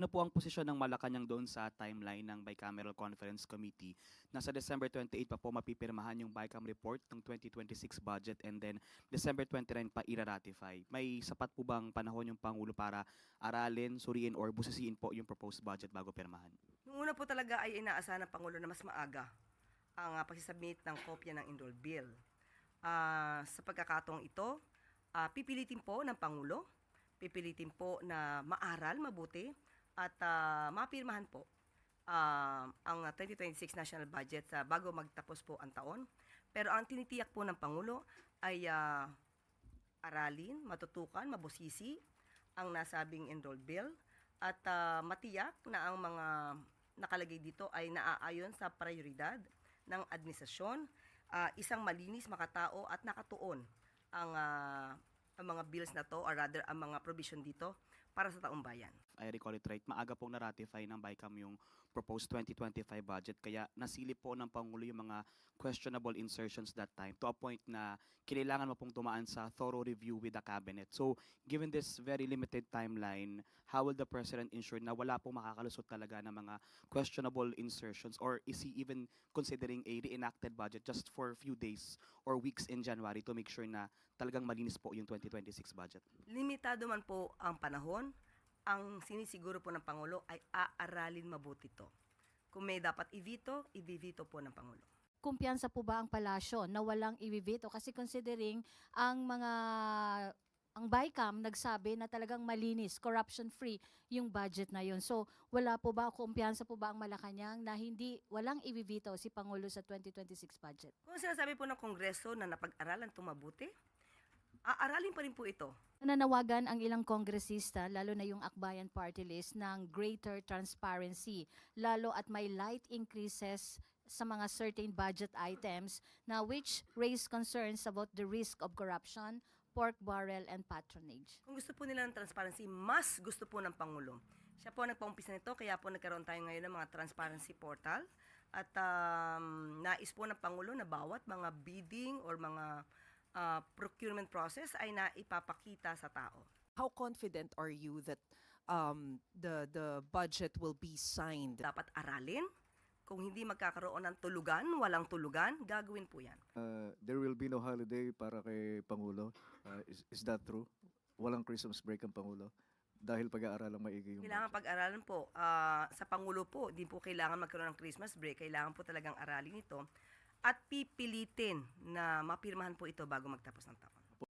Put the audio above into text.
Ano po ang posisyon ng Malacanang doon sa timeline ng Bicameral Conference Committee na sa December 28 pa po mapipirmahan yung BICAM report ng 2026 budget and then December 29 pa ira-ratify? May sapat po bang panahon yung Pangulo para aralin, suriin or busisiin po yung proposed budget bago pirmahan? Nung una po talaga ay inaasahan ng Pangulo na mas maaga ang pagsisubmit ng kopya ng enrolled bill. Sa pagkakataong ito, pipilitin po ng Pangulo, pipilitin po na maaral mabuti at mapirmahan po ang 2026 national budget bago magtapos po ang taon. Pero ang tinitiyak po ng Pangulo ay aralin, matutukan, mabusisi ang nasabing enrolled bill at matiyak na ang mga nakalagay dito ay naaayon sa prioridad ng administrasyon, isang malinis, makatao at nakatuon ang mga bills na to or rather ang mga provision dito para sa taong bayan. I recall it right, maaga pong na-ratify ng BICAM yung proposed 2025 budget kaya nasilip po ng Pangulo yung mga questionable insertions that time to a point na kailangan mo pong tumaan sa thorough review with the cabinet. So, given this very limited timeline, how will the President ensure na wala pong makakalusot talaga ng mga questionable insertions or is he even considering a reenacted budget just for a few days or weeks in January to make sure na talagang malinis po yung 2026 budget? Limitado man po ang panahon, ang sinisiguro po ng Pangulo ay aaralin mabuti to. Kung may dapat i-veto, i-veto po ng Pangulo. Kumpiyansa po ba ang palasyo na walang i-veto? Kasi considering ang BICAM nagsabi na talagang malinis, corruption-free yung budget na yun. So wala po ba, kumpiyansa po ba ang Malacanang na walang i-veto si Pangulo sa 2026 budget? Kung sinasabi po ng Kongreso na napag-aralan itong mabuti, aaralin pa rin po ito. Nananawagan ang ilang kongresista, lalo na yung Akbayan Party List, ng greater transparency, lalo at may light increases sa mga certain budget items na which raise concerns about the risk of corruption, pork barrel, and patronage. Kung gusto po nila ng transparency, mas gusto po ng Pangulo. Siya po nagpaumpisa nito, kaya po nagkaroon tayo ngayon ng mga transparency portal. At nais po ng Pangulo na bawat mga bidding or mga procurement process ay naipapakita sa tao. How confident are you that the budget will be signed? Dapat aralin. Kung hindi magkakaroon ng tulugan, walang tulugan, gagawin po yan. There will be no holiday para kay Pangulo. Is that true? Walang Christmas break ang Pangulo? Dahil pag-aaralang maigi yung Kailangan pag-aralan po. Sa Pangulo po, di po kailangan magkaroon ng Christmas break. Kailangan po talagang aralin ito. At pipilitin na mapirmahan po ito bago magtapos ng taon.